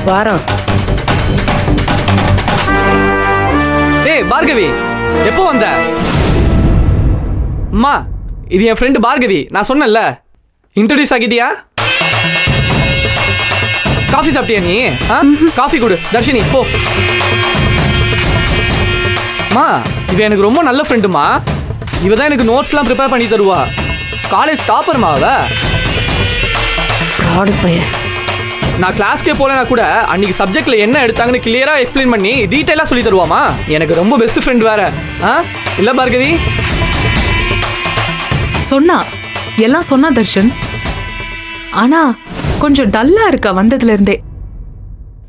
வாரம். ஏய் பார்கவி, எப்போ வந்த? அம்மா, இது என் ஃப்ரெண்டு பார்கவி. நான் சொன்னேன்ல, இன்ட்ரோடியூஸ் ஆகிட்டியா? காஃபி சாப்பிட்டியா நீ? காஃபி கொடு தர்ஷினி, போ. அம்மா, இவ எனக்கு ரொம்ப நல்ல ஃப்ரெண்டுமா. இவ தான் எனக்கு நோட்ஸ்லாம் ப்ரிப்பேர் பண்ணி தருவா. காலேஜ் டாப்பர்மா அவ. ஃப்ராடு பையன். நான் கிளாஸ்க்கே போலனா கூட அன்னைக்கு சப்ஜெக்ட்ல என்ன எடுத்தாங்கன்னு கிளியரா எக்ஸ்பிளைன் பண்ணி டீடைலா சொல்லி தருவாமா. எனக்கு ரொம்ப பெஸ்ட் ஃப்ரெண்ட் வேற. இல்ல பார்கவி? சொன்னா எல்லாம் சொன்னா தர்ஷன். ஆனா கொஞ்சம் டல்லா இருக்கா வந்ததுல இருந்தே.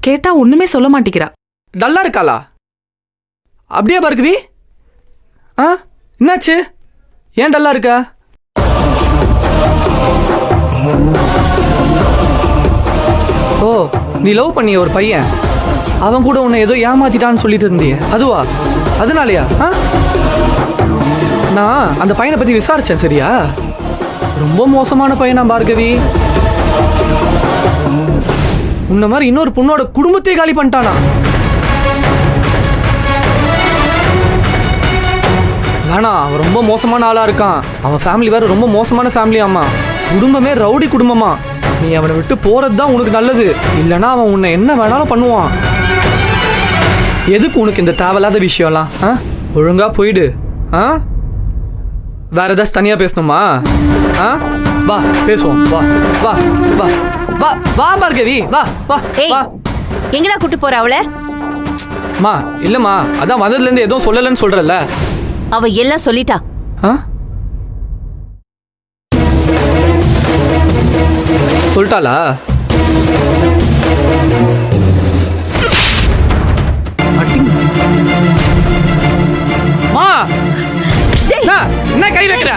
கேட்டா ஒண்ணுமே சொல்ல மாட்டேங்கிறா. டல்லா இருக்காளா? அப்படியே பார்கவி? என்னாச்சு? ஏன் டல்லா இருக்கா? ஓ, நீ லவ் பண்ணிய ஒரு பையன், அவன் கூட உன்னை ஏதோ ஏமாத்திட்டான்னு சொல்லிட்டு இருந்தியே, அதுவா? அதனாலயா? நான் அந்த பையனை பத்தி விசாரிச்சேன். சரியா? ரொம்ப மோசமான பையனா பார்கவி. உன்ன மாதிரி இன்னொரு பொண்ணோட குடும்பத்தை காலி பண்ணிட்டானா. வேணா, அவன் ரொம்ப மோசமான ஆளா இருக்கான். அவன் ஃபேமிலி வேற ரொம்ப மோசமான ஃபேமிலி. ஆமா, குடும்பமே ரவுடி குடும்பமா. நீ அவனை விட்டு போறது தான் உனக்கு நல்லது. இல்லைன்னா அவன் உன்னை என்ன வேணாலும் பண்ணுவான். எதுக்கு உனக்கு இந்த தேவையில்லாத விஷயம்லாம்? ஒழுங்கா போயிடு. வேற ஏதாச்சும் தனியா பேசணுமா? வா பேசுவோம். வா வா வா வா வா பார்கவி, வா வா வா. எங்கடா கூட்டு போற அவளை? மா இல்லம்மா, அதான் வந்ததுல இருந்து எதுவும் சொல்லலன்னு சொல்றல. அவ எல்லாம் சொல்லிட்டா. சொல்லிட்டாளா? மா, என்ன கை வைக்கிற?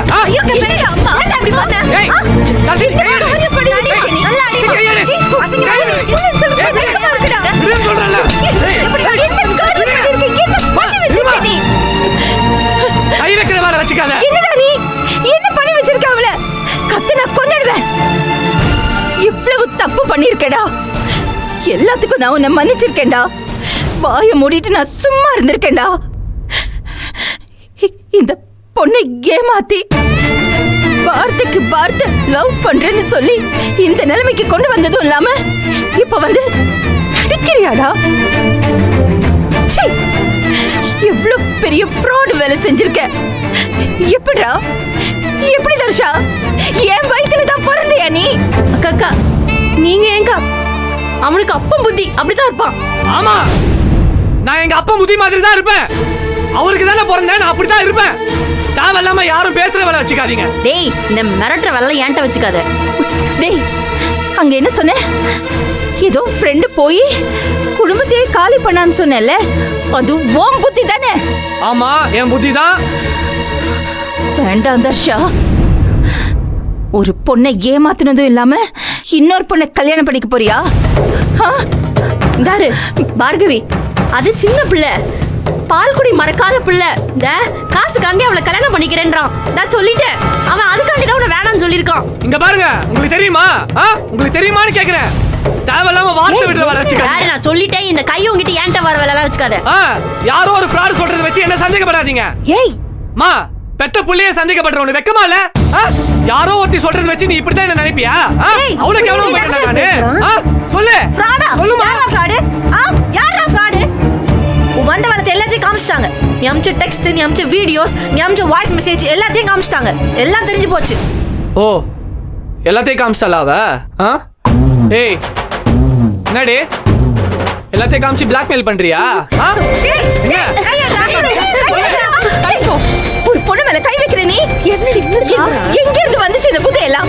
கை வைக்கிற வேலை வச்சுக்காத. என்ன பண்ணி வச்சிருக்க அவள? கத்துனா கொன்னுடுவேன். இவ்வளவு தப்பு பண்ணிருக்கேடா. எல்லாத்துக்கும் நான் உன்னை மன்னிச்சிருக்கேன்டா. வாயை மூடிட்டு நான் சும்மா இருந்திருக்கேன்டா. இந்த பொண்ணை ஏமாத்தி வார்த்தைக்கு வார்த்தை லவ் பண்றேன்னு சொல்லி இந்த நிலைமைக்கு கொண்டு வந்ததும் இல்லாம இப்ப வந்து நடிக்கிறியாடா? எவ்வளவு பெரிய ஃப்ராட் வேலை செஞ்சிருக்க. எப்படிடா? எப்படி தர்ஷா? என் வயித்துல தான் பிறந்தியா நீ? அக்கா, நீங்க எங்க? அவனுக்கு அப்பம் புத்தி அப்படிதான் இருப்பான். ஆமா, நான் எங்க அப்பா புத்தி மாதிரி தான் இருப்பேன். அவருக்கு தானே பிறந்தேன், நான் அப்படிதான் இருப்பேன். தேவையில்லாம யாரும் பேசுற வேலை வச்சுக்காதீங்க. டேய், இந்த மிரட்டுற வேலை ஏன்ட்ட வச்சுக்காத. டேய், அங்க என்ன சொன்ன? ஏதோ ஃப்ரெண்டு போய் குடும்பத்தையே காலி பண்ணான்னு சொன்னல, அது உன் புத்தி தானே? ஆமா, என் புத்தி தான். வேண்டாம் தர்ஷா. ஒரு பொண்ணை ஏமாத்தினதும் இல்லாம இன்னொரு பொண்ணை கல்யாணம் பண்ணிக்க போறியா? தாரு பார்கவி, அது சின்ன பிள்ளை, பால்குடி மறக்காத பிள்ளை. காசுக்காண்டி அவளை கல்யாணம் பண்ணிக்கிறேன்றான். நான் சொல்லிட்டேன், அவன் அதுக்காண்டி தான் அவனை வேணாம்னு சொல்லியிருக்கான். இங்க பாருங்க, உங்களுக்கு தெரியுமா? உங்களுக்கு தெரியுமான்னு கேக்குறேன். தேவையில்லாம வார்த்தை விடுற வேலை வச்சுக்காதீங்க. நான் சொல்லிட்டேன், இந்த கை உங்கிட்ட ஏன்ட்ட வர வேலை வச்சுக்காத. யாரோ ஒரு ஃப்ராட் சொல்றத வச்சு என்ன சந்தேகப்படாதீங்க. ஏய் மா, பெத்த புள்ளையே சந்தேகப்படுற உனக்கு வெக்கமா இல்ல? யாரோ ஒருத்தி சொல்றத வச்சு நீ இப்படி தான் என்ன நினைப்பியா? அவளுக்கு எவ்வளவு பயப்படறானே? சொல்லு. ஃப்ராடா? சொல்லுமா. யாரா ஃப்ராட்? யாரா ஃப்ராட்? வந்த வளத்தை எல்லாத்தையும் காமிச்சிட்டாங்க. நீ அமிச்ச டெக்ஸ்ட், நீ அமிச்ச வீடியோஸ், நீ அமிச்ச வாய்ஸ் மெசேஜ் எல்லாத்தையும் காமிச்சிட்டாங்க. எல்லாம் தெரிஞ்சு போச்சு. ஓ, எல்லாத்தையும் காமிச்சிட்டாளா அவ? ஏய், என்னடி எல்லாத்தையும் காமிச்சு பிளாக்மெயில் பண்றியா? ஒரு பொண்ணு மேல கை வைக்கிற நீ? எங்க இருந்து வந்துச்சு இந்த புதை எல்லாம்?